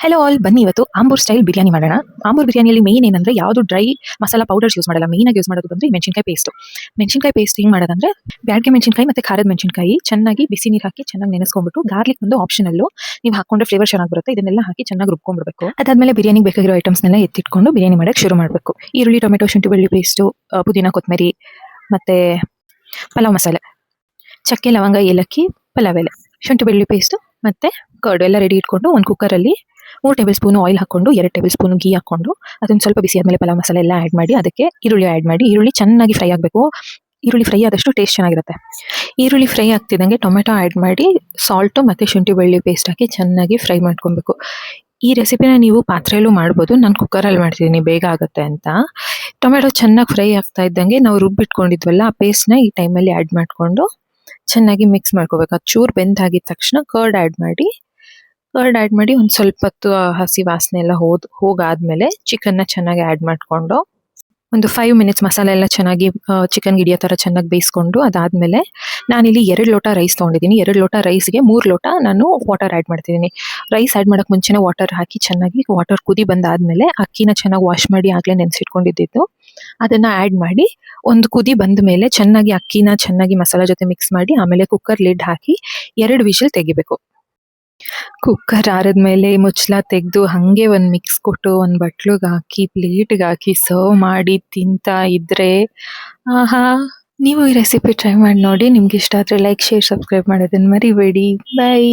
Hello all, ಬನ್ನಿ ಇವತ್ತು Ambur style biryani ಮಾಡೋಣ. ಆಂಬೂರ್ ಬಿರಿಯಾನಿಯಲ್ಲಿ ಮೇನ್ ಏನಂದ್ರೆ ಯಾವುದು ಡ್ರೈ ಮಸಾಲಾ ಪೌಡರ್ಸ್ ಯೂಸ್ ಮಾಡಲ್ಲ. ಮೇನ್ ಆಗಿ ಯೂಸ್ ಮಾಡೋದು ಬಂದ್ರೆ ಮೆಣಸಿನಕಾಯಿ ಪೇಸ್ಟ್. ಮೆಣಸಿನಕಾಯಿ ಪೇಸ್ಟ್ ಹೆಂಗ್ ಮಾಡೋದಂದ್ರೆ ಬ್ಯಾಡ್ಗೆ ಮೆಣಸಿನಕಾಯಿ ಮತ್ತೆ ಖಾರದ ಮೆಣಸಿನಕಾಯಿ ಚೆನ್ನಾಗಿ ಬಿಸಿ ನೀರು ಹಾಕಿ ಚೆನ್ನಾಗಿ ನೆನೆಸ್ಕೊಂಡ್ಬಿಟ್ಟು, ಗಾರ್ಲಿಕ್ ಒಂದು ಆಪ್ಷನಲ್ಲು, ನೀವು ಹಾಕೊಂಡ್ರೆ ಫ್ಲೇವರ್ ಚೆನ್ನಾಗಿ ಬರುತ್ತೆ. ಇದನ್ನೆಲ್ಲ ಹಾಕಿ ಚೆನ್ನಾಗಿ ರುಬ್ಕೊಂಡ್ಬಿಡ್ಬೇಕು. ಅದಾದ್ಮೇಲೆ ಬಿರಿಯಾನಿಗೆ ಬೇಕಾಗಿರೋ ಐಟಮ್ಸ್ನೆಲ್ಲ ಎತ್ತಿಟ್ಕೊಂಡು ಬಿರಿಯಾನಿ ಮಾಡಕ್ಕೆ ಶುರು ಮಾಡಬೇಕು. ಈರುಳ್ಳಿ, ಟೊಮೆಟೊ, ಶುಂಠಿ ಬೆಳ್ಳುಳ್ಳಿ ಪೇಸ್ಟು, ಪುದೀನ, ಕೊತ್ತಂಬರಿ, ಮತ್ತೆ ಪಲಾವ್ ಮಸಾಲೆ, ಚಕ್ಕೆ, ಲವಂಗ, ಏಲಕ್ಕಿ, ಪಲಾವ್ ಎಲೆ, ಶುಂಠಿ ಬೆಳ್ಳುಳ್ಳಿ ಪೇಸ್ಟು ಮತ್ತೆ ಕರ್ಡ್ ಎಲ್ಲ ರೆಡಿ ಇಟ್ಕೊಂಡು ಒಂದು ಕುಕ್ಕರಲ್ಲಿ 3 ಟೇಬಲ್ ಸ್ಪೂನು ಆಯಿಲ್ ಹಾಕೊಂಡು 2 ಟೇಬಲ್ ಸ್ಪೂನು ಗೀ ಹಾಕೊಂಡು ಅದನ್ನು ಸ್ವಲ್ಪ ಬಿಸಿ ಆದಮೇಲೆ ಪಲಾವ್ ಮಸಾಲೆ ಎಲ್ಲ ಆ್ಯಡ್ ಮಾಡಿ ಅದಕ್ಕೆ ಈರುಳ್ಳಿ ಆ್ಯಡ್ ಮಾಡಿ ಈರುಳ್ಳಿ ಚೆನ್ನಾಗಿ ಫ್ರೈ ಆಗಬೇಕು. ಈರುಳ್ಳಿ ಫ್ರೈ ಆದಷ್ಟು ಟೇಸ್ಟ್ ಚೆನ್ನಾಗಿರುತ್ತೆ. ಈರುಳ್ಳಿ ಫ್ರೈ ಆಗ್ತಿದ್ದಂಗೆ ಟೊಮೆಟೊ ಆ್ಯಡ್ ಮಾಡಿ ಸಾಲ್ಟು ಮತ್ತು ಶುಂಠಿ ಬೆಳ್ಳುಳ್ಳಿ ಪೇಸ್ಟ್ ಹಾಕಿ ಚೆನ್ನಾಗಿ ಫ್ರೈ ಮಾಡ್ಕೊಬೇಕು. ಈ ರೆಸಿಪಿನ ನೀವು ಪಾತ್ರೆಯಲ್ಲೂ ಮಾಡ್ಬೋದು, ನಾನು ಕುಕ್ಕರಲ್ಲಿ ಮಾಡ್ತಿದ್ದೀನಿ ಬೇಗ ಆಗುತ್ತೆ ಅಂತ. ಟೊಮೆಟೊ ಚೆನ್ನಾಗಿ ಫ್ರೈ ಆಗ್ತಾ ಇದ್ದಂಗೆ ನಾವು ರುಬ್ಬಿಟ್ಕೊಂಡಿದ್ವಲ್ಲ ಆ ಪೇಸ್ಟ್ನ ಈ ಟೈಮಲ್ಲಿ ಆ್ಯಡ್ ಮಾಡಿಕೊಂಡು ಚೆನ್ನಾಗಿ ಮಿಕ್ಸ್ ಮಾಡ್ಕೋಬೇಕು. ಅದು ಚೂರು ಬೆಂದಾಗಿದ ತಕ್ಷಣ ಕರ್ಡ್ ಆ್ಯಡ್ ಮಾಡಿ ಒಂದು ಸ್ವಲ್ಪ ಹೊತ್ತು ಹಸಿ ವಾಸನೆ ಎಲ್ಲ ಹೋಗಾದ್ಮೇಲೆ ಚಿಕನ್ನ ಚೆನ್ನಾಗಿ ಆ್ಯಡ್ ಮಾಡಿಕೊಂಡು ಒಂದು 5 ಮಿನಿಟ್ಸ್ ಮಸಾಲೆ ಎಲ್ಲ ಚೆನ್ನಾಗಿ ಚಿಕನ್ಗೆ ಹಿಡಿಯೋ ಥರ ಚೆನ್ನಾಗಿ ಬೇಯಿಸ್ಕೊಂಡು, ಅದಾದಮೇಲೆ ನಾನಿಲ್ಲಿ 2 ಲೋಟ ರೈಸ್ ತೊಗೊಂಡಿದ್ದೀನಿ. 2 ಲೋಟ ರೈಸ್ಗೆ 3 ಲೋಟ ನಾನು ವಾಟರ್ ಆ್ಯಡ್ ಮಾಡ್ತಿದ್ದೀನಿ. ರೈಸ್ ಆ್ಯಡ್ ಮಾಡೋಕ್ಕೆ ಮುಂಚೆನೇ ವಾಟರ್ ಹಾಕಿ ಚೆನ್ನಾಗಿ ವಾಟರ್ ಕುದಿ ಬಂದಾದಮೇಲೆ ಅಕ್ಕಿನ ಚೆನ್ನಾಗಿ ವಾಶ್ ಮಾಡಿ ಆಗಲೇ ನೆನೆಸಿಟ್ಕೊಂಡಿದ್ದು ಅದನ್ನು ಆ್ಯಡ್ ಮಾಡಿ ಒಂದು ಕುದಿ ಬಂದ ಮೇಲೆ ಚೆನ್ನಾಗಿ ಅಕ್ಕಿನ ಚೆನ್ನಾಗಿ ಮಸಾಲೆ ಜೊತೆ ಮಿಕ್ಸ್ ಮಾಡಿ ಆಮೇಲೆ ಕುಕ್ಕರ್ ಲಿಡ್ ಹಾಕಿ 2 ವಿಷಲ್ ತೆಗಿಬೇಕು. ಕುಕ್ಕರ್ ಆರಿದ್ಮೇಲೆ ಮುಚ್ಚಳ ತೆಗೆದು ಹಾಗೆ ಒಂದು ಮಿಕ್ಸ್ ಕೊಟ್ಟು ಒಂದು ಬಟ್ಲಿಗೆ ಹಾಕಿ ಪ್ಲೇಟಿಗೆ ಹಾಕಿ ಸರ್ವ್ ಮಾಡಿ ತಿಂತಾ ಇದ್ರೆ ಆಹಾ! ನೀವು ಈ ರೆಸಿಪಿ ಟ್ರೈ ಮಾಡಿ ನೋಡಿ. ನಿಮ್ಗೆ ಇಷ್ಟ ಆದರೆ ಲೈಕ್, ಶೇರ್, ಸಬ್ಸ್ಕ್ರೈಬ್ ಮಾಡೋದನ್ನು ಮರಿಬೇಡಿ. ಬೈ.